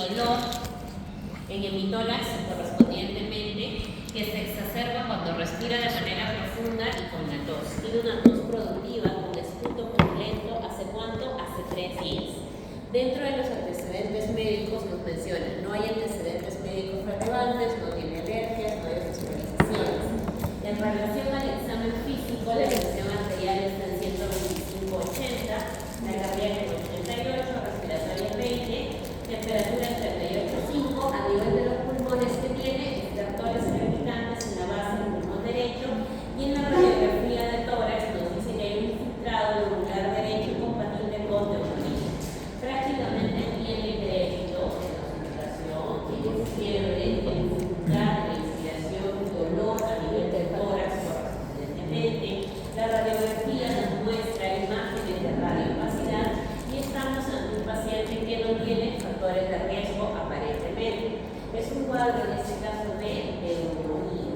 dolor en hemitórax correspondientemente, que se exacerba cuando respira de manera profunda y con la tos. Tiene una tos productiva con esputo purulento. ¿Hace cuánto? Hace 3 días. Dentro de los antecedentes médicos nos mencionan, no hay antecedentes médicos relevantes, no tiene alergias, no hay hospitalizaciones. En relación al examen físico, la presión arterial está en 125/80, la cardíaca en 88, respiratoria 20, temperatura en 38,5, a nivel de los pulmones que tiene, estertores palpitantes en la base del pulmón derecho, y en la radiografía de tórax nos dice que hay un infiltrado lobular derecho compatible con neumonía. Prácticamente tiene crédito en la concentración, tiene fiebre, tiene dificultad de inspiración, dolor a nivel del tórax correspondientemente. La radiografía nos muestra imágenes de radiopacidad y estamos ante un paciente que no tiene factores de riesgo aparentemente. Es un cuadro en este caso de neumonía.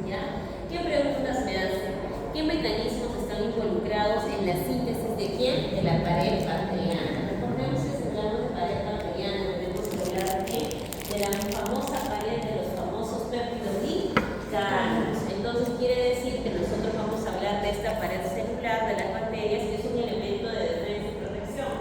¿Ya? ¿Qué preguntas me hacen? ¿Qué mecanismos están involucrados en la síntesis de quién? De la pared bacteriana. Recordemos que si hablamos de pared bacteriana, tenemos que hablar de la famosa pared de los famosos péptidos ligados. Entonces quiere decir que nosotros vamos a hablar de esta pared celular de las bacterias, que es un elemento de defensa y protección.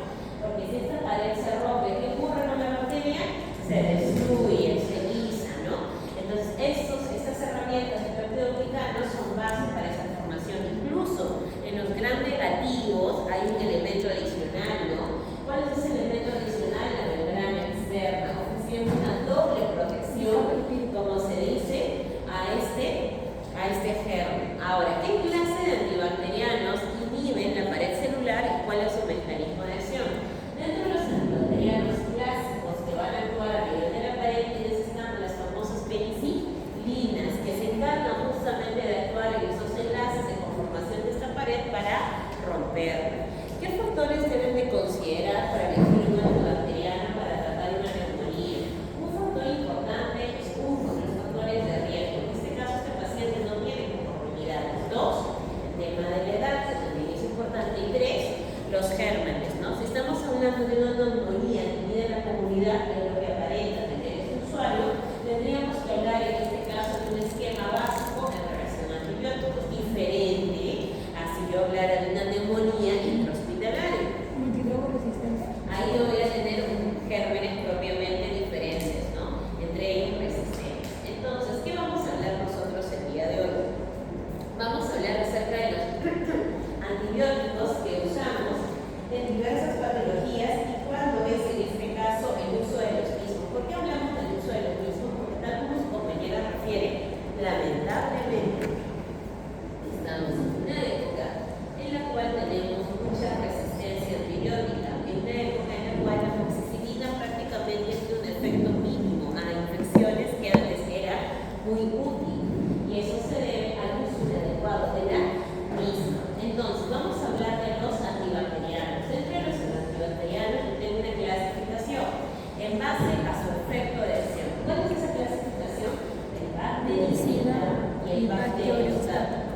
Porque si esta pared se rompe, ¿qué ocurre con la bacteria? Se destruye, se lisa, ¿no? Entonces estas herramientas de peptidoglicanos son base para esa formación. Incluso en los gram negativos hay un elemento adicional, ¿no? ¿Cuál es ese elemento adicional? La membrana externa, ofreciendo una doble protección, como se dice, a este germen. Ahora, ¿qué clase de antibacterianos inhiben la pared celular y cuál es su mecanismo de acción? Dentro de los antibacterianos clásicos que van a actuar a nivel de la pared, están las famosas penicilinas, que se encargan justamente de actuar en esos enlaces de conformación de esta pared para romperla. ¿Qué factores deben de considerar para elegir una antibacteriana para tratar una neumonía? Un factor importante es uno de los factores de riesgo. En este caso, este paciente no tiene comorbilidades. 2, el tema de la edad, que también es importante. Y 3, los gérmenes, ¿no? Si estamos hablando de una neumonía que en la comunidad de lo que aparenta tener este usuario, tendríamos que hablar en este caso de un esquema básico en relación a antibióticos, diferente a si yo hablara de una neumonía intrahospitalaria. Ahí yo voy a tener gérmenes propiamente diferentes, ¿no? Entre ellos resistentes. Entonces, ¿qué vamos a hablar nosotros el día de hoy? Vamos a hablar acerca de los antibióticos que usamos en diversas patologías y cuándo es en este caso el uso de los mismos. ¿Por qué hablamos del uso de los mismos? Porque tal como su compañera refiere, lamentablemente estamos en una época en la cual tenemos mucha resistencia antibiótica, en una época en la cual la amoxicilina prácticamente tiene un efecto mínimo a infecciones que antes era muy útil, y eso se debe al uso inadecuado de la misma. Entonces, vamos a hablar de los antibacterianos. Entre los antibacterianos yo tengo una clasificación en base a su efecto de acción. ¿Cuál es esa clasificación? El bactericida y el bacteriostático.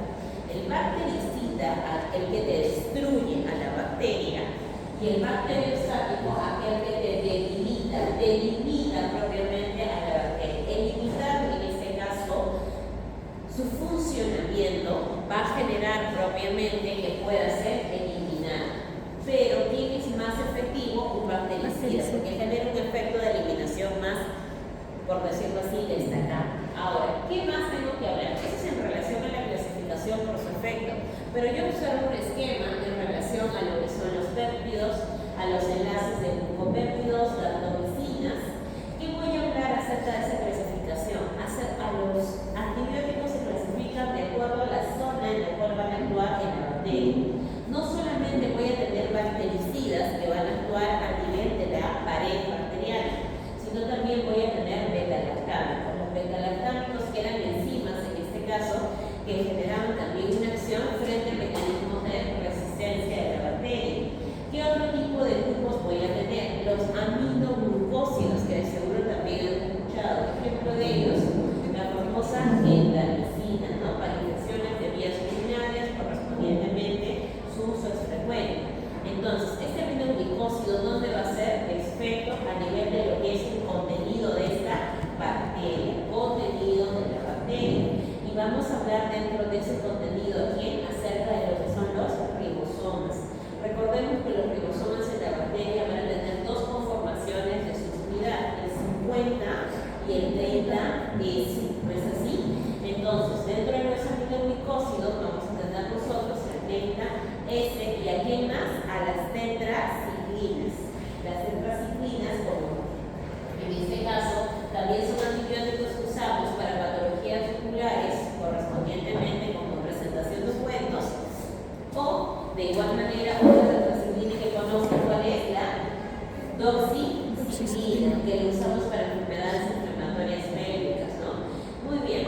El bactericida, aquel que te destruye a la bacteria, y el bacteriostático, aquel que te delimita propiamente a la bacteria. Eliminar, en este caso, su funcionamiento va a generar propiamente que pueda ser eliminado, pero ¿quién es más efectivo? Un bactericida, porque genera un efecto de eliminación más, por decirlo así, destacado. Ahora, ¿qué más tengo que hablar? Eso es en relación a la clasificación por su efecto, pero yo observo un esquema en relación a lo que son los péptidos, a los enlaces de glucopéptidos, galactomicinas, que voy a hablar acerca de esa clasificación. A los antibióticos se clasifican de acuerdo a la zona en la cual van a actuar en la bacteria. No S, ¿no es así? Entonces, dentro de los aminoglucósidos vamos a tener nosotros la teta S y a quién más? A las tetraciclinas. Las tetraciclinas, como en este caso, también son antibióticos que usamos para patologías oculares, correspondientemente como presentación de ungüentos, o de igual manera otra tetraciclina que conozco, ¿cuál es? La doxiciclina, que la usamos para enfermedades inflamatorias pélvicas, ¿no? Muy bien.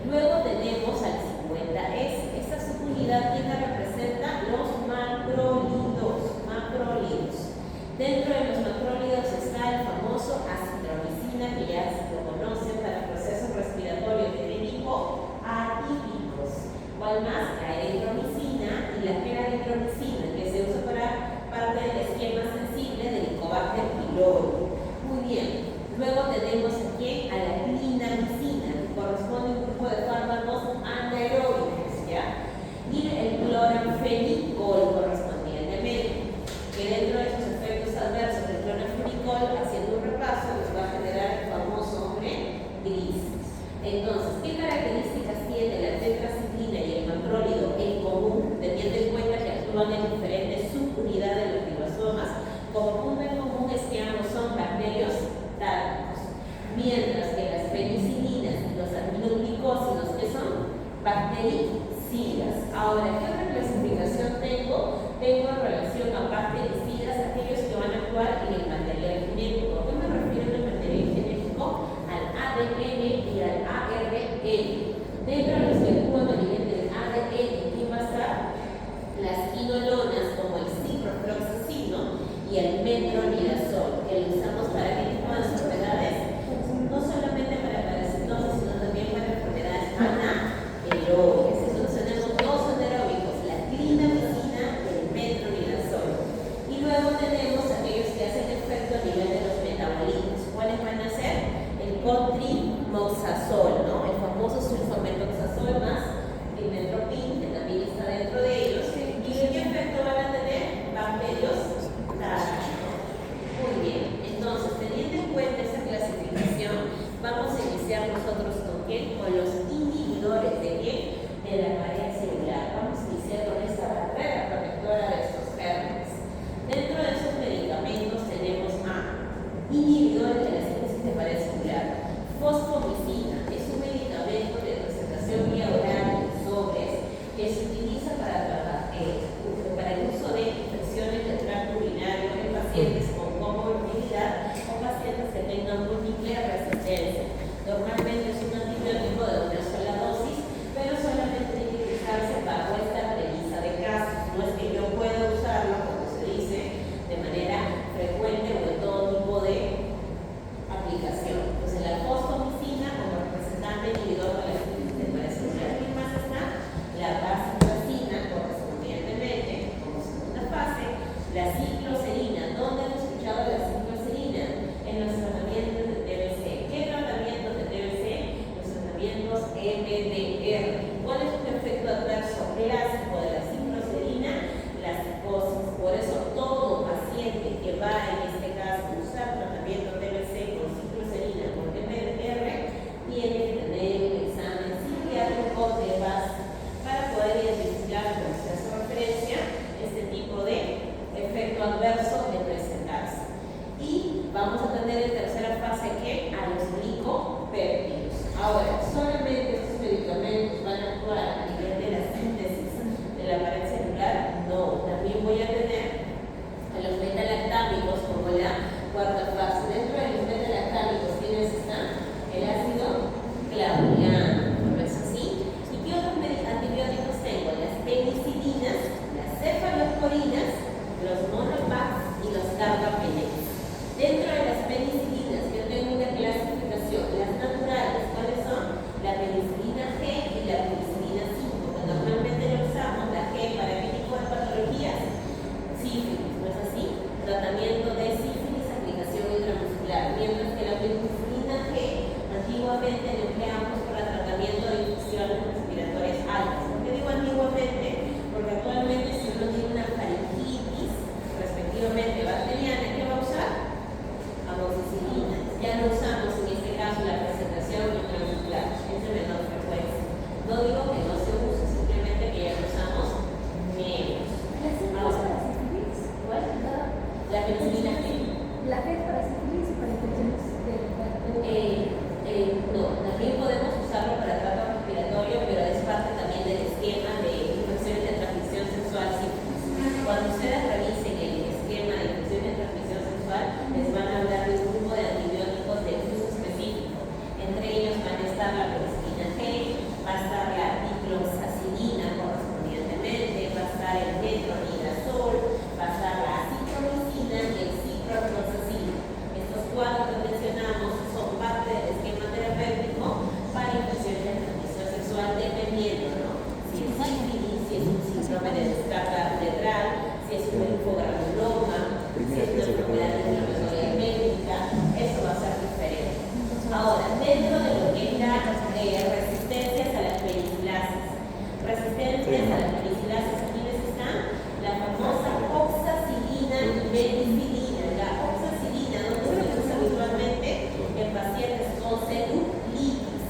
Luego tenemos al 50S. Esta subunidad, ¿quién la representa? Los macrólidos. Dentro de los macrólidos está el famoso acitromicina, que ya lo conocen para procesos respiratorios de tipo atípicos. ¿Cuál más? La eritromicina y la eritromicina, que se usa para parte del esquema sensible del Helicobacter pylori. Muy bien. Luego tenemos aquí a la clindamicina, que corresponde a un grupo de fármacos anaeróbicos, ¿ya? Y el cloranfenicol correspondientemente, que dentro de sus efectos adversos del cloranfenicol, haciendo un repaso, nos va a generar el famoso hombre gris. Entonces, ¿qué características tiene la tetraciclina y el macrólido en común, teniendo en cuenta que actúan en diferentes subunidades de los ribosomas? Como punto en común es que ambos son bacterios tárgicos, mientras que las penicilinas y los aminoglucósidos, que son bactericidas. Ahora, ¿qué otra clasificación tengo? Tengo en relación a bactericidas aquellos que van a actuar en el material genético. ¿A qué me refiero en el material genético? Al ADN y al ARN. Dentro de los que actúan a nivel del ADN, ¿quién va a estar? Las quinolonas, como el ciprofloxacino y el metronidazol, que lo usamos para qué tipo de enfermedades, no solamente para parasitosis, sino también para enfermedades anaeróbicas. Entonces tenemos dos anaeróbicos, la clindamicina y el metronidazol. Y luego tenemos aquellos que hacen efecto a nivel de los metabolitos. ¿Cuáles van a ser? El cotrimoxazol, ¿no? El famoso sulfametoxazol más dimetropin, que también está dentro de ellos. ¿Y qué efecto van a tener? Bacterios tárgicos. Muy bien. Entonces, teniendo en cuenta esa clasificación, vamos a iniciar nosotros con qué? Con los inhibidores de qué? De la pared celular. Vamos a iniciar con esta barrera protectora de estos gérmenes. Dentro de esos medicamentos tenemos a inhibidores de la síntesis de pared celular. Fosfomicina es un medicamento de presentación vía oral en sobres que se utiliza para el uso de infecciones del tracto urinario en pacientes con comorbilidad o pacientes que tengan múltiple resistencia. Normalmente es un antibiótico de una sola dosis, pero solamente tiene que usarse bajo esta premisa de casos. No es que yo pueda usarla, como se dice, de manera frecuente o de todo tipo de aplicación. Entonces, la fosfomicina como representante inhibidor de la síntesis de pared celular. ¿Qué más está? La vasopresina correspondientemente como segunda fase. La cicloserina. ¿Dónde hemos escuchado la cicloserina? En los tratamientos de TBC. ¿Qué tratamientos de TBC? Los tratamientos MDR. ¿Cuál es un efecto adverso clásico de la cicloserina? La psicosis. Por eso todo paciente que va en este caso a usar tratamiento TBC con cicloserina con MDR tiene que tener un examen psiquiátrico de base para poder identificar, como se hace referencia, este tipo de efecto adverso de presentarse. Y vamos a tener en tercera fase que a los glicopéptidos. Ahora, solamente estos medicamentos van a actuar a nivel de la síntesis de la pared celular. No, también voy a tener a los metalactámicos como la cuarta fase. Dentro de los metalactámicos, ¿quiénes están? El ácido clavulano, ¿no es así? ¿Y qué otros antibióticos tengo? Las penicilinas, las cefalosporinas, los monopax y los carbapenems. Dentro de las penicilinas, yo tengo una clasificación. Las naturales, ¿cuáles son? La penicilina G y la penicilina 5, que normalmente la usamos, la G para qué tipo de patologías? Sífilis, ¿no es así? Tratamiento de sífilis, aplicación intramuscular, mientras que la penicilina G antiguamente la empleamos para tratamiento de infecciones respiratorias altas. ¿Por qué digo antiguamente? Porque actualmente si uno tiene una faringitis, respectivamente bacteriana, ¿qué va a usar? Amoxicilina. Ya no usamos en este caso la presentación intramuscular digo que no se use, simplemente que ya lo usamos menos. Ahora, ¿cuál? La penicilina ¿qué? La que es para sífilis y para infecciones no, también podemos usarlo para trato respiratorio, pero es parte también del esquema de infecciones de transmisión sexual sífilis. Cuando ustedes revisen el esquema de infecciones de transmisión sexual, les van a hablar de un grupo de antibióticos de uso específico. Entre ellos van a estar la penicilina G, va a estar la dicloxacilina correspondientemente, va a estar el metronidazol, va a estar la acitromicina y el ciprofloxacina. Estos cuatro que mencionamos son parte del esquema terapéutico para infecciones de transmisión sexual, dependiendo, ¿no? Si es sífilis, si es un síndrome de descarga uretral, si es un linfogranuloma, si es una enfermedad inflamatoria médica, eso va a ser diferente. Ahora, dentro de lo que es la resistencias a las penicilases, resistencias a las penicilases, ¿quiénes están? La famosa oxacilina y penicilina. La oxacilina, ¿dónde se usa habitualmente? En pacientes con celulitis,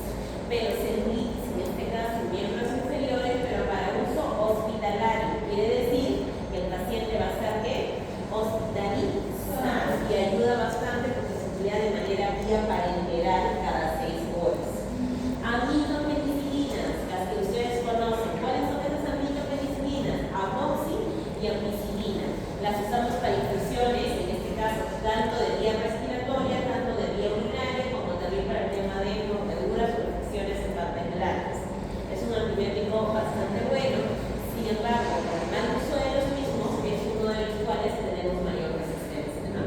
pero celulitis en este caso en miembros inferiores, pero para uso hospitalario. Quiere decir que el paciente va a estar ¿qué? Hospitalizado, y ayuda bastante porque se emplea de manera vía parenteral cada 6 horas. Aminopenicilinas, las que ustedes conocen. ¿Cuáles son esas aminopenicilinas? Amoxi y ampicilina. Las usamos para infecciones, en este caso, tanto de vía respiratoria, tanto de vía urinaria, como también para el tema de mordeduras o infecciones en partes blandas. Es un antibiótico bastante bueno, sin embargo, por el mal uso de los mismos, es uno de los cuales tenemos mayor resistencia, ¿no?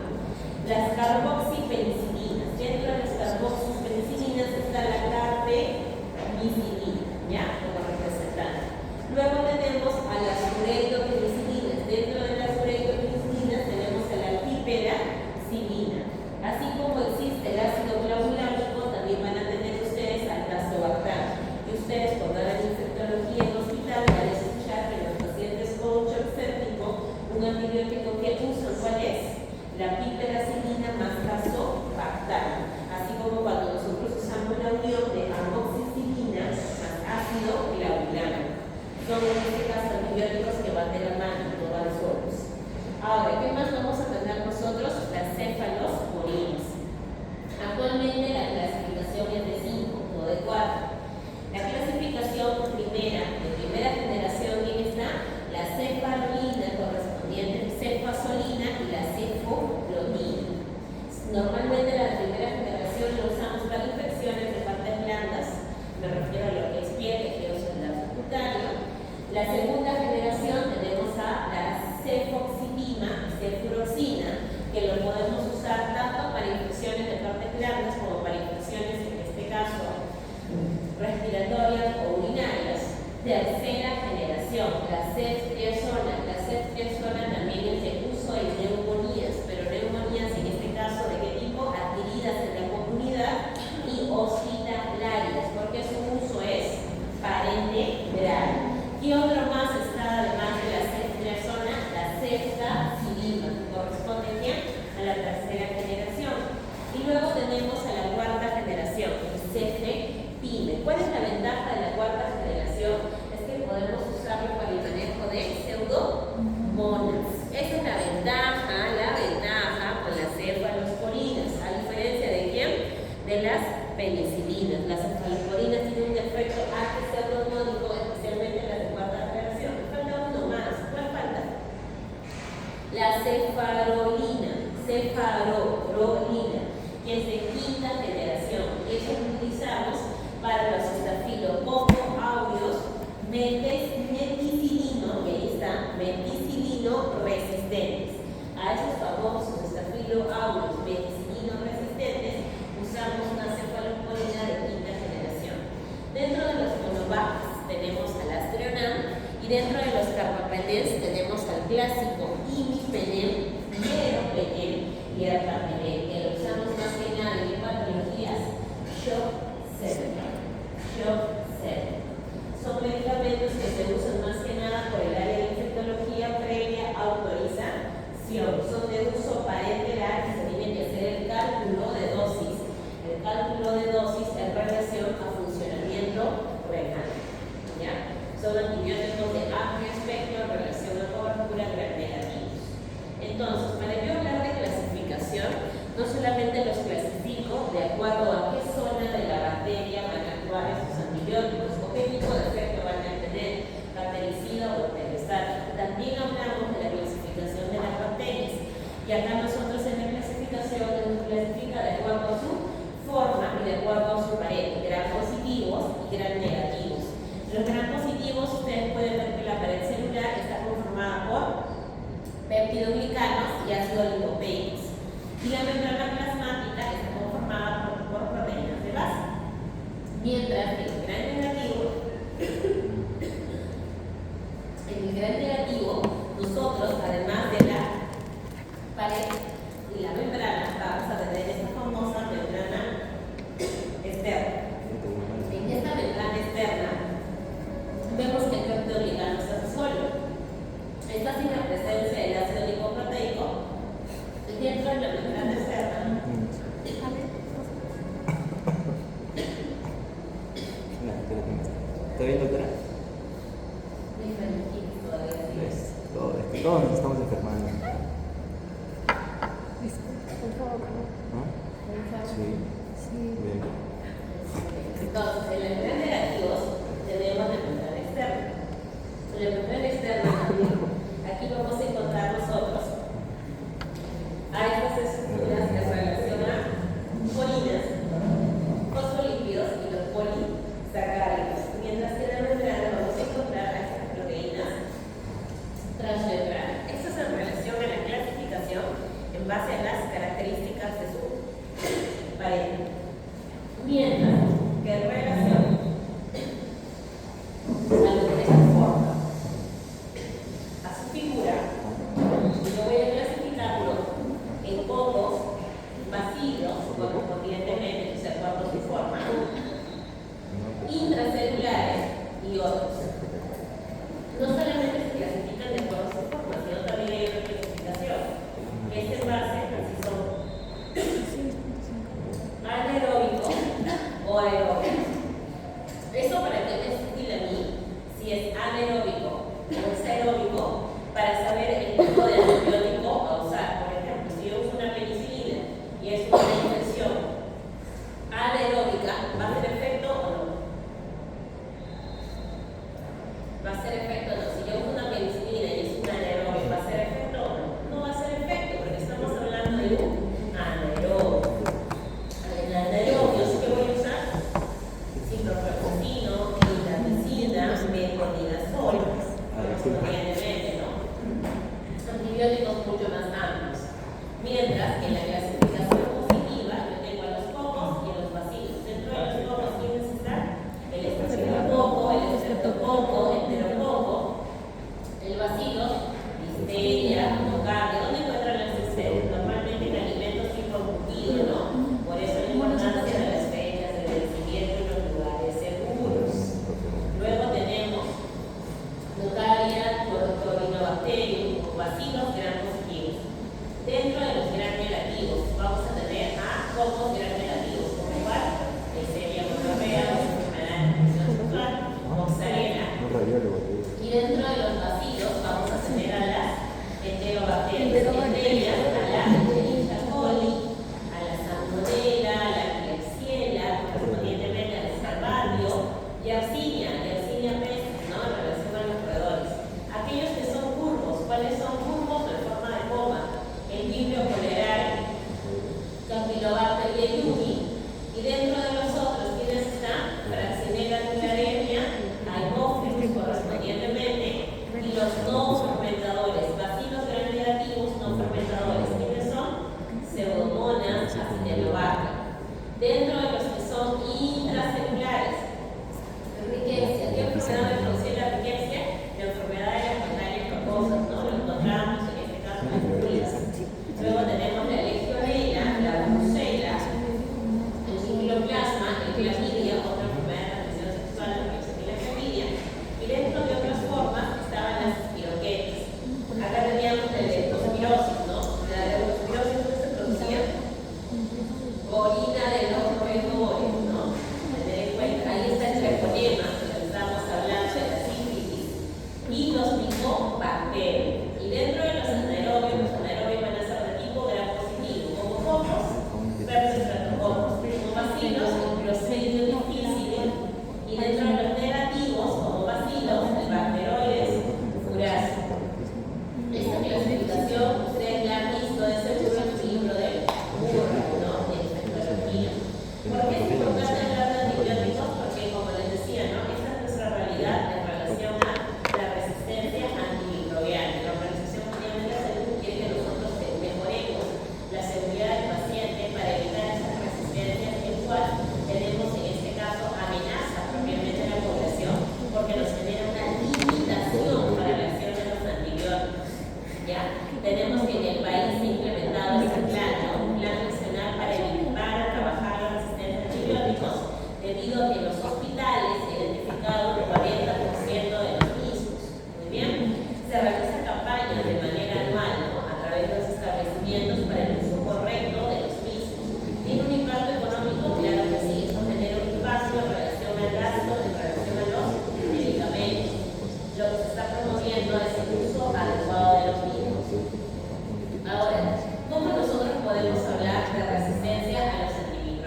Las carboxipenicilinas. Dentro de las carboxipenicilinas está la carbamazepina, ¿ya? Como representante. Luego tenemos a las ureidopenicilinas. Dentro de las ureidopenicilinas tenemos a la piperacilina. Así como existe el ácido clavulánico, también van a tener ustedes al tazobactam. Y ustedes cuando hagan infectología en hospital van a escuchar que los pacientes con shock séptico, un antibiótico que usan, ¿cuál es? La piperacilina más tazobactam. Así como cuando nosotros usamos la unión de amoxicilina más ácido clavulánico. Son en este caso antibióticos que van de la mano, no van solos. Ahora, ¿qué más vamos a tener nosotros? Las cefalosporinas. Actualmente la clasificación es de 5, no de 4. La clasificación de primera generación, ¿quién está? La cefalolina correspondiente, cefazolina y la cefalotina. Normalmente la primera generación la usamos para infecciones de partes blandas, me refiero a lo que es piel, tejido celular subcutáneo. La segunda generación tenemos a la cefoximina y cefuroxina, que lo podemos usar tanto para infecciones de partes blandas como para infecciones, en este caso, respiratorias o urinarias. Tercera generación, la ceftriaxona. La ceftriaxona también es de uso en neumonías, pero neumonías en este caso de qué tipo? Adquiridas en la comunidad y hospitalarias, porque su uso es parenteral. ¿Qué otro más está además de la ceftriaxona? La ceftazidima, que corresponde ¿a quién? A la tercera generación. Y luego tenemos a la cuarta generación, el cefepime. ¿Cuál es la ventaja de la cuarta generación? Es que podemos usarlo para el manejo de pseudomonas. Esa es la ventaja con las cefalosporinas, a diferencia de quién? De las penicilinas. Las cefalosporinas tienen un efecto antipseudomónico, especialmente las de cuarta generación. Falta uno más. ¿Cuál falta? La cefarolina, que es de quinta generación. Eso lo utilizamos para los estafilococcus aureus meticilino, y ahí está, meticilino resistentes. A esos famosos estafilococcus aureus meticilino resistentes usamos una cefalosporina de quinta generación. Dentro de los monovacs tenemos al Astreonam y dentro de los carbapenems tenemos al clásico imipenem, meropenem y ertapenem, que lo usamos más que nada en patologías shock septic. Son medicamentos que se usan más que nada por el área de infectología previa autorización. Son de uso parenteral y se tiene que hacer el cálculo de dosis. El cálculo de dosis en relación a funcionamiento renal. Los gram positivos, ustedes pueden ver que la pared celular está conformada por peptidoglicanos y ácidos lipopeicos. Y la membrana plasmática está conformada por proteínas de base. Mientras que en el gran negativo, nosotros, además de la pared y la membrana, vamos a tener esta famosa membrana externa. En esta membrana externa vemos que el peptidoglicano está solo. Esta sin la presencia del ácido lipoproteico dentro de la membrana externa. ¿Está bien, doctora? Todos nos estamos enfermando. Por favor. ¿No? Sí. Bien. Entonces, en la membrana negativos tenemos la membrana externa. En la membrana externa también, aquí vamos a encontrar nosotros a estas estructuras que se relacionan colinas, fosfolípidos y los polisacáridos. Mientras que en la membrana vamos a encontrar a estas proteínas transmembranas. Esto es en relación a la clasificación en base a las características de su pared. Mientras que en relación a lo que se forma, a su figura, yo voy a clasificarlo en cocos, bacilos, correspondientemente, o sea, cuerpos y forma, intracelulares y otros. No solamente se clasifican de acuerdo a su forma, sino también hay otra clasificación, que es en base a si son anaeróbicos o aeróbicos. Eso para que me explique a mí si es anaeróbico o es aeróbico, para saber el tipo de antibiótico a usar. Por ejemplo, si yo uso una penicilina y es una infección anaeróbica, ¿va a hacer efecto o no? ¿Va a hacer efecto o no? Si yo uso una penicilina y es una anaeróbica, ¿va a hacer efecto o no? No va a hacer efecto, porque estamos hablando de un anaeróbico. El anaerobio sí que voy a usar ciprofloxacino, clindamicina, metronidazol, correspondientemente, ¿no? Antibióticos mucho más amplios. Mientras que en la clasificación positiva yo tengo a los cocos y a los bacilos. Dentro de los cocos, ¿quiénes están? El estafilococo, el estreptococo, el pterococo, el bacilo, listeria, nocardia. ¿Dónde encuentran las listerias? Normalmente en alimentos tipo embutido, ¿no? Por eso la importancia de las fechas de vencimiento en los lugares seguros. Luego tenemos nocardia, corynebacterium, bacilos gram positivos. Dentro de los gram negativos vamos a tener a cocos gram negativos, como igual, Neisseria gonorrea, enfermedad de transmisión sexual, mozzarella. Y dentro de los bacilos vamos a tener a las enterobacterias, entre ellas a la Escherichia coli, a la salmonella, a la Klebsiella, correspondientemente al Starbardio, Yersinia pestis, ¿no? En relación a los roedores. Aquellos que son curvos, ¿cuáles son curvos? En forma de coma. El Vibrio cholerae, Campylobacter yeyuni. Y dentro de los otros, ¿quiénes están? Fraxinella tularemia, Haemophilus correspondientemente, y los no fermentadores, bacilos gram negativos no fermentadores. ¿Quiénes son? Pseudomonas, Acinetobacter. Dentro de los que son intracelulares, riqueza. ¿Qué enfermedad me produce la riqueza? La enfermedad de las montañas rocosas, ¿no? Lo encontramos en este caso en las fibras. Luego tenemos la legionela, la brucela, el cicloplasma, el clamidia, otra enfermedad de transmisión sexual, la clamidia. Y dentro de otras formas estaban las espiroquetas. Acá teníamos la leptospirosis, ¿no? La leptospirosis que se producía orina de los roedores, ¿no? Tener en cuenta, ahí está el treponema, que estamos hablando de la sífilis, y los micobacterios. Y dentro de los anaerobios van a ser de tipo gram positivo, como cocos versus estreptococos, como bacilos, Clostridium difficile, y dentro de los negativos, como bacilos, el bacteroides furaceo. Esta clasificación ustedes la han visto de seguro en su libro de Murray, ¿no? De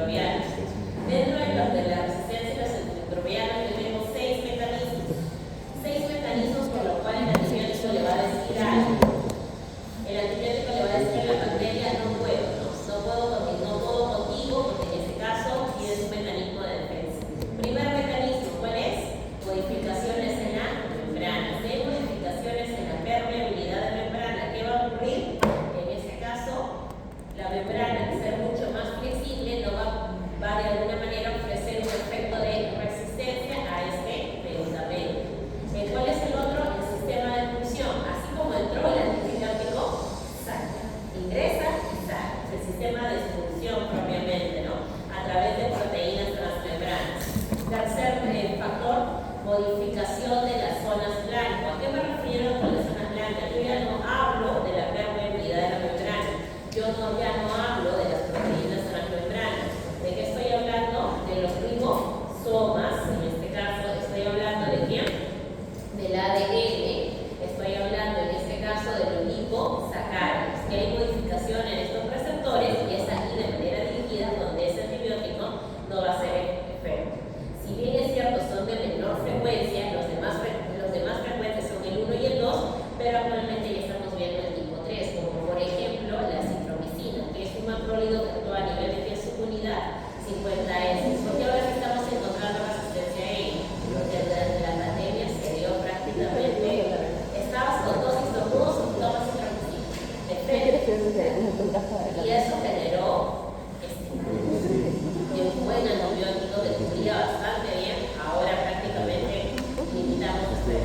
antimicrobianos. Dentro de la resistencia a los antimicrobianos tenemos 6 mecanismos. 6 mecanismos por los cuales el antibiótico le va a decir algo. El antibiótico le va a decir a la bacteria: no puedo contigo, porque en este caso tienes un mecanismo de defensa. Primer mecanismo, ¿cuál es? Modificaciones en la membrana. Si hay modificaciones en la permeabilidad de membrana, ¿qué va a ocurrir? En este caso, la membrana, al ser mucho más flexible, no va de alguna manera a ofrecer un efecto de resistencia a este medicamento. ¿Cuál es el otro? El sistema de expulsión. Así como entró el antibiótico, saca, ingresa y saca. Es el sistema de expulsión propiamente, ¿no? A través de proteínas transmembranas. Tercer factor, modificación de las zonas blancas. ¿A qué me refiero con las zonas blancas? Yo ya no hablo de la permeabilidad de la membrana. Yo ya no hablo de las proteínas transmembranas. ¿De qué estoy hablando? De los ribosomas. En este caso, estoy hablando de quién? Del ADN. Estoy hablando en este caso de los liposacáridos, que hay modificación en estos receptores y es ahí de manera dirigida donde ese antibiótico no va a hacer efecto. Si bien es cierto, son de menor frecuencia, los demás frecuentes son el 1 y el 2, pero actualmente ya estamos viendo el tipo 3, como por ejemplo la citromicina, que es un macrólido que actúa a nivel de unidad 50S. ¿Por qué ahora sí estamos encontrando resistencia a ella? Porque desde la pandemia se dio prácticamente, estabas con dosis de todos y tomas citromicina. Y eso generó un buen antibiótico que cubría bastante bien. Ahora prácticamente limitamos este.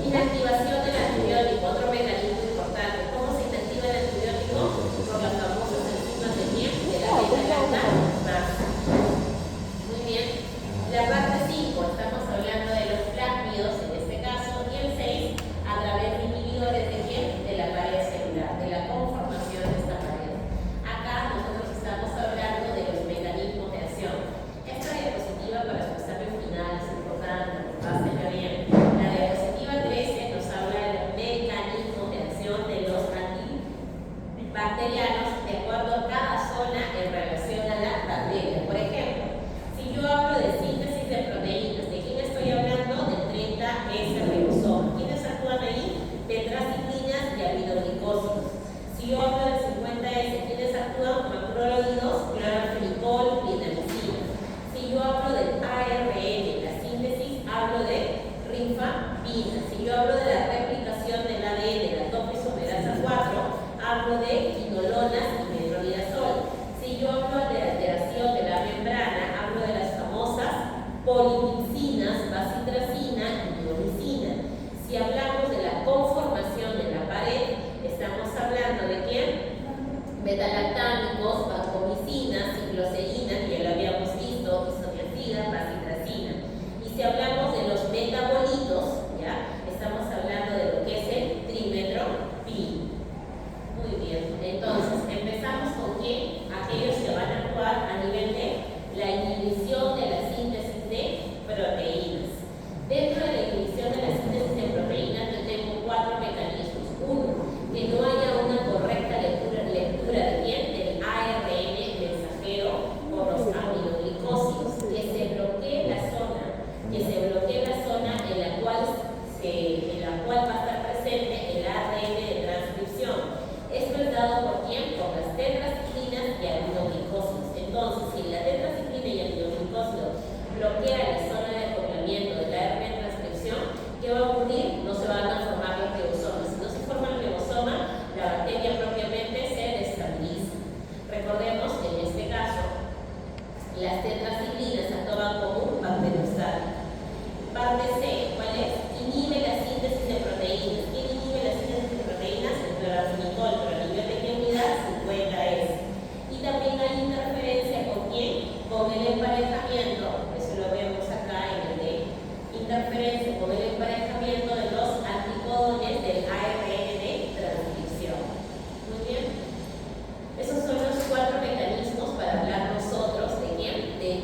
Inactivación del antibiótico, otro mecanismo importante. ¿Cómo se inactiva el antibiótico? Por las famosas enzimas de quién? De la beta-lactamasa. Muy bien. La parte 5, estamos hablando de los plásmidos en este caso, y el 6, a través de inhibidores de quién? De la pared celular, de la conformación de esta pared. Acá nosotros estamos hablando de los mecanismos de acción. Esta diapositiva para su examen final es importante, pásenla bien. La diapositiva 13 nos habla de los mecanismos de acción de los antibacterianos de acuerdo a cada zona en relación a la bacteria. Por ejemplo, si yo hablo de síntesis de proteínas, ¿de quién estoy hablando? Del 30S ribosoma. ¿Quiénes actúan ahí? Tetraciclinas y aminoglicósidos. Si yo hablo del 50S, ¿quiénes actúan? Macrólidos, cloranfenicol, vinamicina. Si yo hablo del ARN, la síntesis, hablo de rifampina. Si yo hablo de la replicación del ADN, la topoisomerasa 4, hablo de quinolonas y metronidazol. Si yo hablo de alteración de la membrana, hablo de las famosas polipipsinas, bacitracina y iomicina. Si hablamos de la conformación de la pared, estamos hablando de quién? Beta-lactámicos, vancomicinas, cicloserina, que ya lo habíamos visto, isoniazida, bacitracina. Y si hablamos de los metabolitos, ¿ya? Estamos hablando de lo que es el trimethoprim. Muy bien, entonces empezamos con quién? Aquellos que van a actuar a nivel de la inhibición de la síntesis de proteínas. Dentro de la inhibición de la síntesis de proteínas yo tengo 4 mecanismos. Uno, que no haya una correcta lectura de quién? Del ARN mensajero por los aminoglicósidos, que se bloquee la zona en la cual va a estar presente el ADN de transcripción. Esto es dado por quién? Por las tetraciclinas y aminoglicósidos. Entonces, si la tetraciclina y el aminoglicósido bloquean la zona de acoplamiento del ARN de transcripción, ¿qué va a ocurrir? No se van a formar los ribosomas. Si no se forma el ribosoma, la bacteria propiamente se desestabiliza. Recordemos que en este caso, las tetraciclinas actúan como un bacteriostato. Parte C, ¿cuál es? Inhibe la síntesis de proteínas. ¿Quién inhibe la síntesis de proteínas? El cloranfenicol, pero a nivel de unidad 50S. Y también hay interferencia con quién? Con el emparejamiento, eso lo vemos acá en el de interferencia con el emparejamiento de los anticodones del ARN de transcripción. Muy bien. Esos son los 4 mecanismos para hablar nosotros de quién? De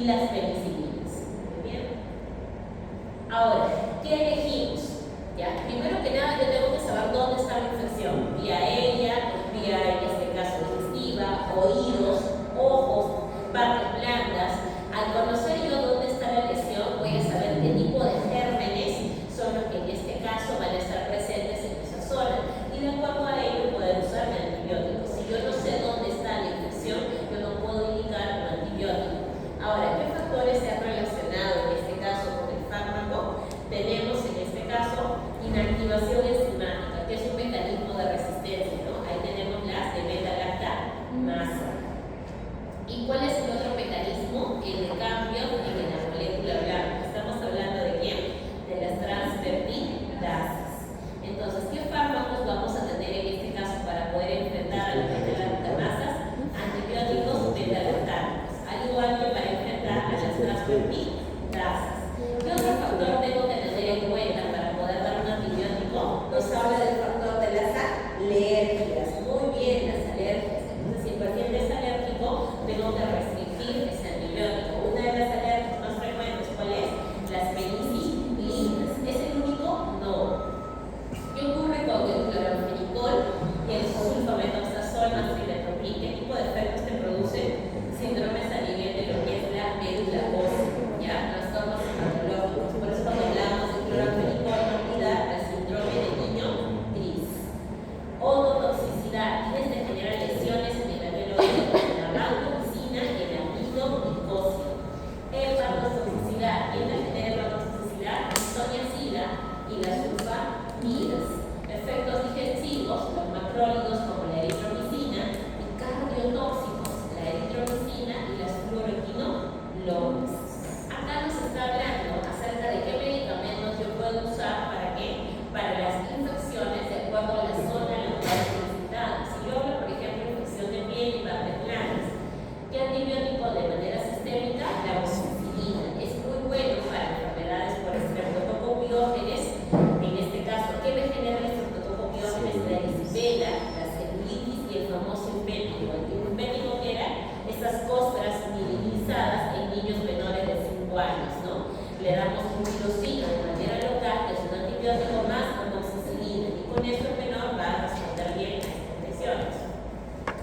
las penicilinas. ¿Muy bien? Ahora, ¿qué elegimos? ¿Ya? Primero que nada, yo tengo que saber dónde está la infección. Vía aérea, vía, en este caso, digestiva, oídos, ojos, partes blandas. Al conocer yo dónde está la lesión, voy a saber qué tipo de gérmenes son los que en este caso van a estar presentes en esa zona. Y de acuerdo a ello, poder usar mi antibiótico. Si yo no sé dónde está la infección, yo no puedo indicar un antibiótico. Ahora, ¿qué factores se han relacionado en este caso con el fármaco? Tenemos en este caso inactivación enzimática, que es un mecanismo de resistencia, ¿no? Ahí tenemos las de beta-lactamasa. ¿Y cuál es el otro mecanismo? El de cambio en la molécula blanca. Estamos hablando de quién? De las transpeptidasas. Entonces, ¿qué fármacos vamos a tener en este caso para poder enfrentar a las beta-lactamasas? Antibióticos beta-lactámicos, al igual que para enfrentar a las transpeptidasas. ¿Qué otro factor tengo que tener en cuenta para poder dar un antibiótico? Nos habla del factor de las alergias. Muy bien, las alergias. Entonces, si el paciente es alérgico, tengo que restringir ese antibiótico. Una de las alergias más frecuentes, ¿cuál es? Las penicilinas. ¿Es el único? No. ¿Qué ocurre con el cloranfenicol y el sulfamethoxazol más trimetoprim? ¿Qué tipo de efectos te producen? Síndromes a nivel de lo que es la médula ósea, ¿ya? Trastornos hematológicos. Por eso cuando hablamos de cloranfenicol, no olvidar el síndrome de niño gris. Ototoxicidad. Tienes que generar lesiones en el alveolo ético, en la vancomicina y en el ácido glicósico. Hepatotoxicidad. ¿Quién la genera hepatotoxicidad? Isoniazida y la sulfamidas. Efectos digestivos, los macrólidos como la eritromicina, y cardiotóxicos, la eritromicina y las fluoroquinolonas. Acá nos está hablando acerca de qué medicamentos yo puedo usar para qué, para las infecciones de acuerdo a la zona en la cual estoy visitada. Si yo hablo, por ejemplo, de infección de piel y partes blandas, ¿qué antibiótico de manera sistémica? La amoxicilina. Es muy bueno para enfermedades por estreptocopiógenes. En este caso, ¿qué me genera el estreptocopiógenes? La erisipela, la celulitis y el famoso impétigo. El impétigo que era estas costras minimizadas en niños menores de 5 años, ¿no? Le damos un tirosina de manera local, que es un antibiótico más amoxicilina, y con esto el menor va a responder bien a estas infecciones.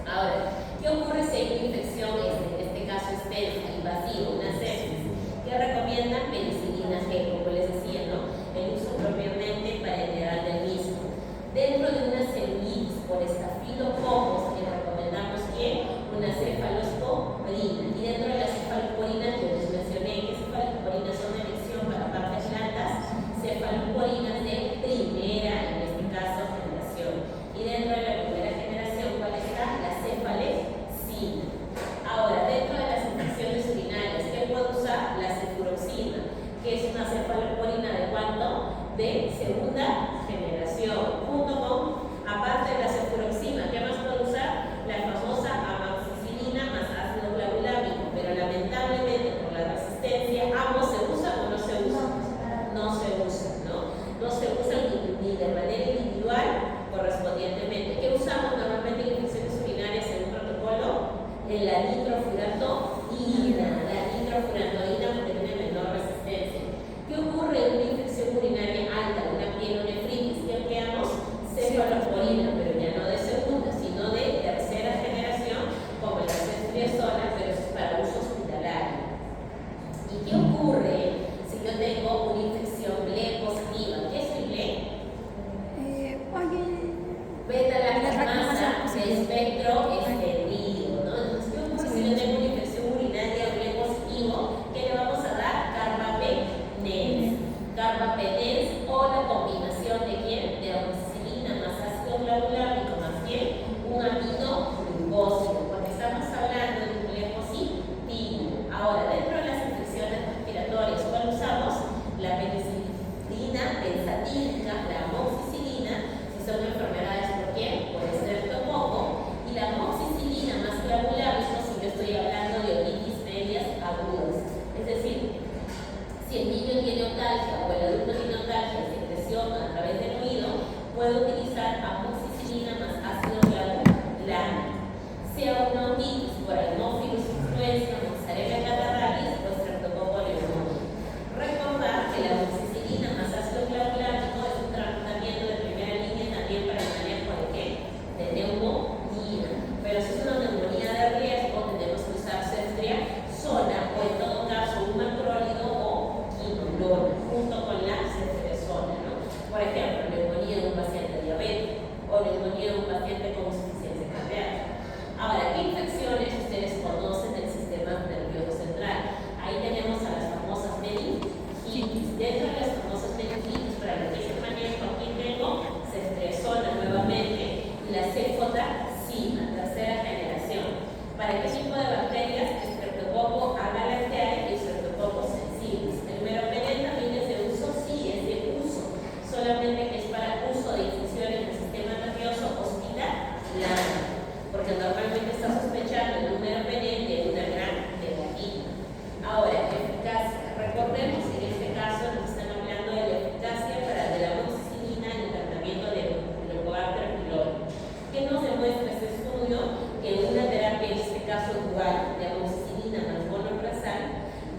Ahora, ¿qué ocurre si hay una infección, en este caso extensa, invasiva, una sepsis? ¿Qué recomiendan? Penicilina G, como les decía, ¿no? El uso propiamente parenteral del mismo. Dentro de una celulitis por estafilococos, le recomendamos que una cefalosporina. Y dentro de las cefalosporinas, yo les mencioné que cefalosporinas son de elección para partes blandas, cefalosporinas de prima.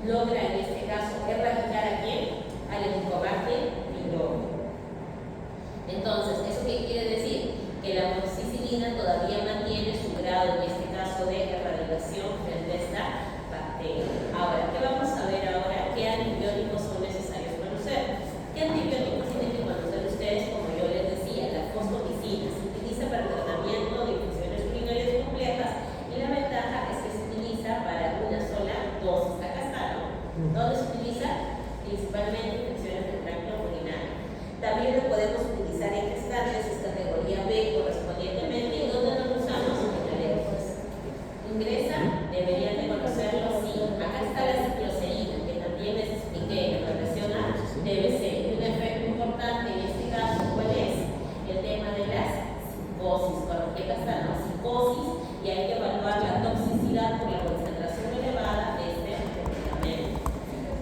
logra en este caso erradicar a quién, al Helicobacter pylori. Entonces, ¿eso qué quiere decir? Que la amoxicilina todavía mantiene su grado, en este caso, de erradicación frente a esta bacteria. Ahora, ¿qué vamos a ver ahora? ¿Qué antibióticos son necesarios conocer? ¿Qué antibióticos tienen que conocer ustedes? Como yo les decía, la fosfomicina se utiliza para el tratamiento de infecciones urinarias complejas y la ventaja es que se utiliza para una sola dosis. Acá está, ¿no? ¿Dónde se utiliza? Principalmente infecciones del tracto urinario. También lo podemos utilizar en gestantes, es categoría B correspondientemente, y donde lo usamos en alergias. Ingresa, deberían de conocerlo, sí. Acá está la cicloserina, que también les expliqué en relación a TBC. Un efecto importante en este caso, ¿cuál es? El tema de las psicosis, porque acá está la psicosis y hay que evaluar la toxicidad por la concentración elevada de este medicamento.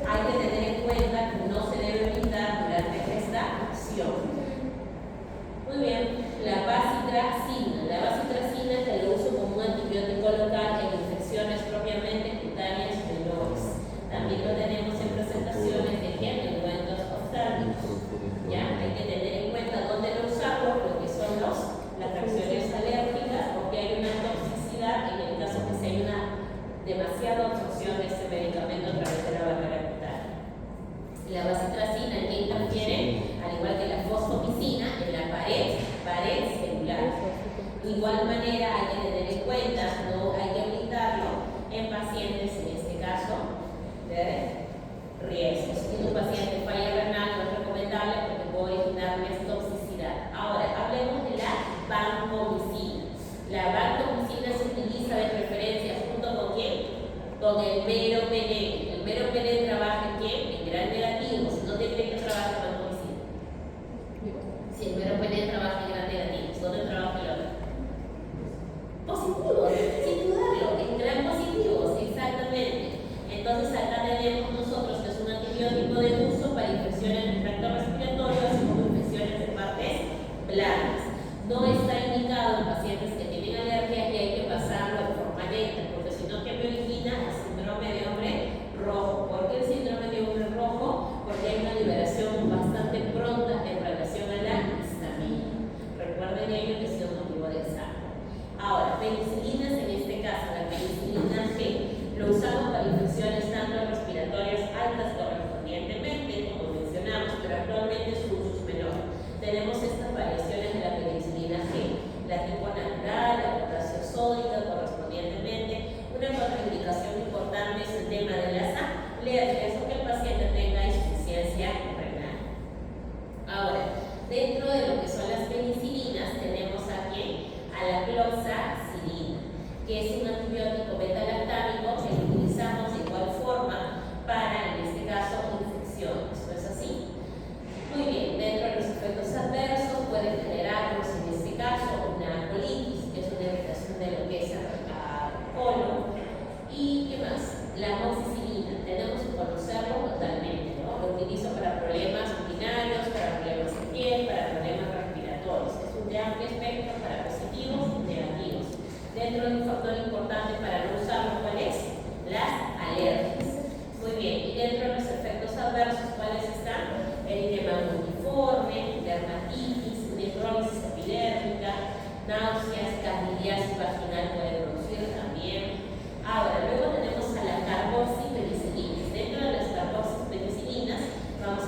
Hay que tener en cuenta que no se debe brindar durante esta acción. Muy bien, la bacitracina. La bacitracina es el uso como un antibiótico local en infecciones propiamente cutáneas menores. También lo tenemos en presentaciones de ungüentos oftálmicos. Ya, hay que tener en cuenta dónde lo usamos, lo que son las reacciones alérgicas, porque hay una toxicidad en el caso que se hay una demasiada absorción de este medicamento a través de la barrera cutánea. La bacitracina, ¿en qué interfiere? Al igual que la fosfomicina, en la pared celular. De igual manera hay que tener en cuenta, no hay que brindarlo en pacientes, en este caso, de riesgo. Si tiene un paciente falla renal, no es recomendable porque puede originarles toxicidad. Ahora, hablemos de la vancomicina. La vancomicina se utiliza de preferencia junto con quién? Con el meropenem. El meropenem trabaja en quién? En gran negativo. Si no tiene que trabajar vancomicina. Si el meropenem trabaja en gran negativo, ¿dónde trabaja el otro? Positivos, sin dudarlo, en gran positivos, exactamente. Entonces acá tenemos nosotros que es un antibiótico de uso para infecciones del tracto respiratorio, así como infecciones de partes blandas. No está indicado en pacientes que tienen alergias y hay que pasarlo de forma lenta, porque si no, ¿qué me origina? El síndrome de hombre rojo. ¿Por qué el síndrome de hombre rojo? Porque hay una liberación bastante pronta en relación a la histamina. Recuerden ello que es un motivo de examen. Ahora, penicilinas, en este caso, la penicilina G, lo usamos para infecciones tanto respiratorias altas correspondientemente, como mencionamos, pero actualmente su uso es menor. Tenemos estas variaciones de la penicilina G, la tipo natural, la potasio sódica correspondientemente. Una contraindicación importante es el tema de las alergias, o que el paciente tenga insuficiencia renal. Ahora, dentro de lo que son las penicilinas, tenemos aquí a la cloxacilina, que es un antibiótico beta-lactámico que lo utilizamos de igual forma para, en este caso, infecciones. ¿No es así? Muy bien, dentro de los efectos adversos puede generarnos, en este caso, una colitis, que es una irritación de lo que es el colon. ¿Y qué más? La amoxicilina, tenemos que conocerlo totalmente, ¿no? Lo utilizo para problemas urinarios, para problemas de piel, para problemas respiratorios. Es un de amplio espectro para positivos y negativos. Dentro de un factor importante para no usarlo, ¿cuál es? Las alergias. Muy bien, y dentro de los efectos adversos, ¿cuáles están? Eritema multiforme, dermatitis, necrosis epidérmica, náuseas, candidiasis vaginal puede producir también. Ahora, luego tenemos a la carboxipenicilinas. Dentro de las carboxipenicilinas vamos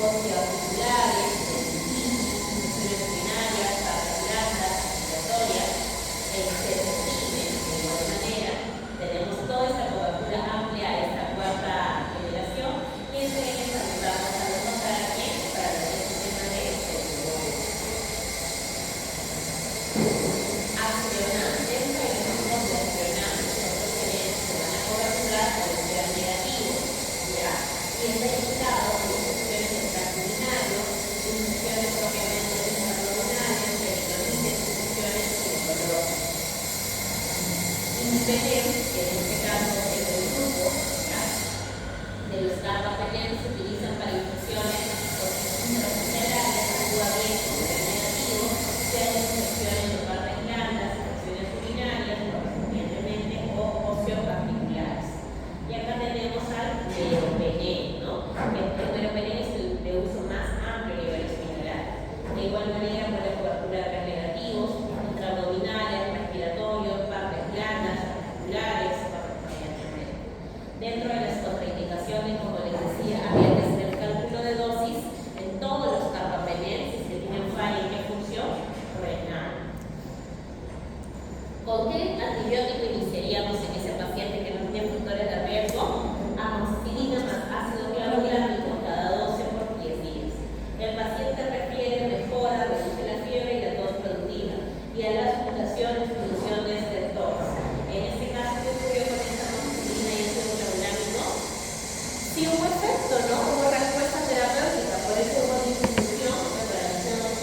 osteoarticulares, infecciones urinarias, partes blandas, respiratorias, se define de igual manera. Tenemos toda esta cobertura amplia a esta cuarta generación y entre ellas también vamos a desglosar aquí para ver el sistema de accionar. Dentro de los grupos de accionar, nosotros tenemos que van a coberturar o ser negativos, ¿ya? Y está indicado con infecciones de tracto urinario, infecciones propiamente abdominales, peritonitis, infecciones ginecológicas. InPNEM, que en este caso es el grupo, ¿ya?, de los carbapenems se utilizan para infecciones intracerebrales, actúa bien como ser negativo, sean infecciones de partes blandas, infecciones urinarias, correspondientemente, o osteoarticulares. Y acá tenemos al meropenem, ¿no? El meropenem es el de uso más amplio a nivel general. De igual manera puede coberturar Gram negativos, intraabdominales, respiratorios, partes blandas, articulares, correspondientemente. Dentro de las contraindicaciones, como les decía, había que hacer el cálculo de dosis en todos los carbapenems si se tienen falla en qué función renal. ¿Con qué antibiótico iniciaríamos en ese paciente que no tiene factores de riesgo? Amoxicilina más ácido clavulánico cada 12 por 10 días. El paciente refiere, mejora, reduce la fiebre y la tos productiva y a las funciones de tos. En este caso, ¿qué ocurrió con esta amoxicilina y ácido clavulánico? Sí hubo efecto, ¿no? Hubo respuesta terapéutica, por eso hubo disminución en relación a los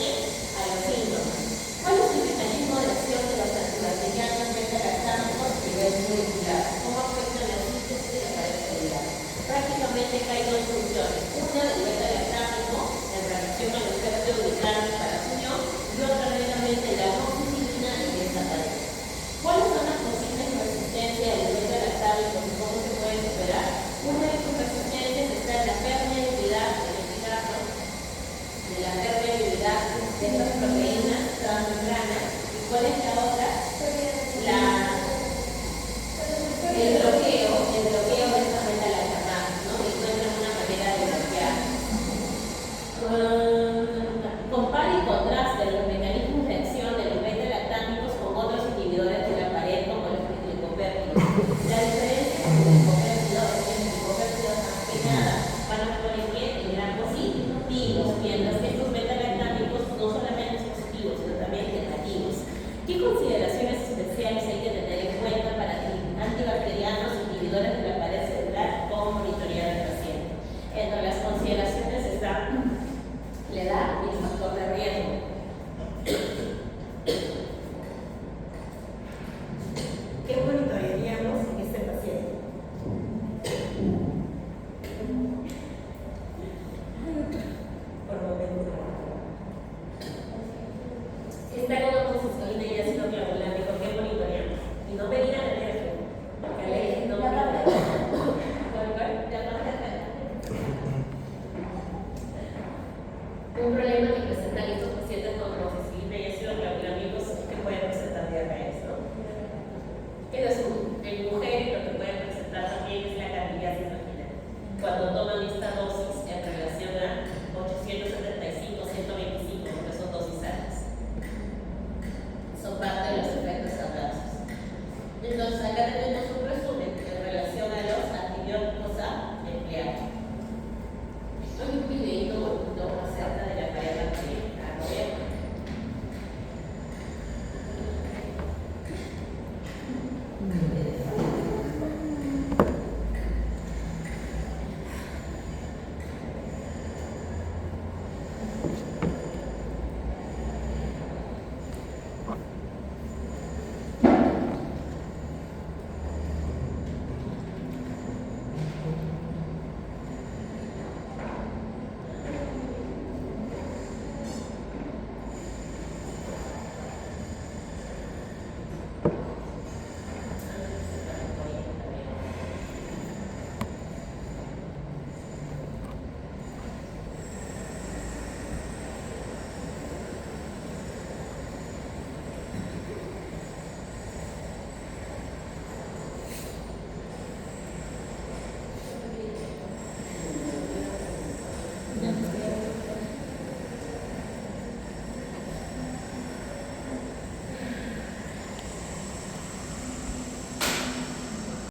síntomas. ¿Cuál es el mecanismo de acción de los antibacterianos beta-lactámicos a nivel molecular? ¿Cómo afectan la síntesis de la pared celular? Prácticamente hay dos funciones. Una del beta-lactámico en relación al efecto glutámico para la unión y otra meramente la amoxicilina y esta pared. ¿Cuáles son las posibles resistencias del beta-lactámico y cómo se pueden superar? Una de sus resistencias está en la permeabilidad, en este caso, de la permeabilidad de estas proteínas transmembranas. ¿Y cuál es la otra? El bloqueo de esta beta-lactamasa, ¿no? Encuentran una manera de bloquear. Compara y contraste los mecanismos de acción de los beta-lactámicos con otros inhibidores de la pared como los glicopéptidos. La diferencia con el glicopéptido es que los glicopéptidos más que nada van a poner en gran positivos, mientras que estos beta-lactámicos no solamente son positivos, sino también negativos. ¿Qué consideraciones especiales hay que tener en cuenta para antibacterianos inhibidores de la pared celular o monitorear al paciente? Entre las consideraciones está la edad y el factor de riesgo. ¿Qué monitorearíamos en este paciente? Por momento. Si está con amoxicilina y ácido clavulánico, ¿qué monitoreamos? Y no venir a teléfono, porque la ley no un problema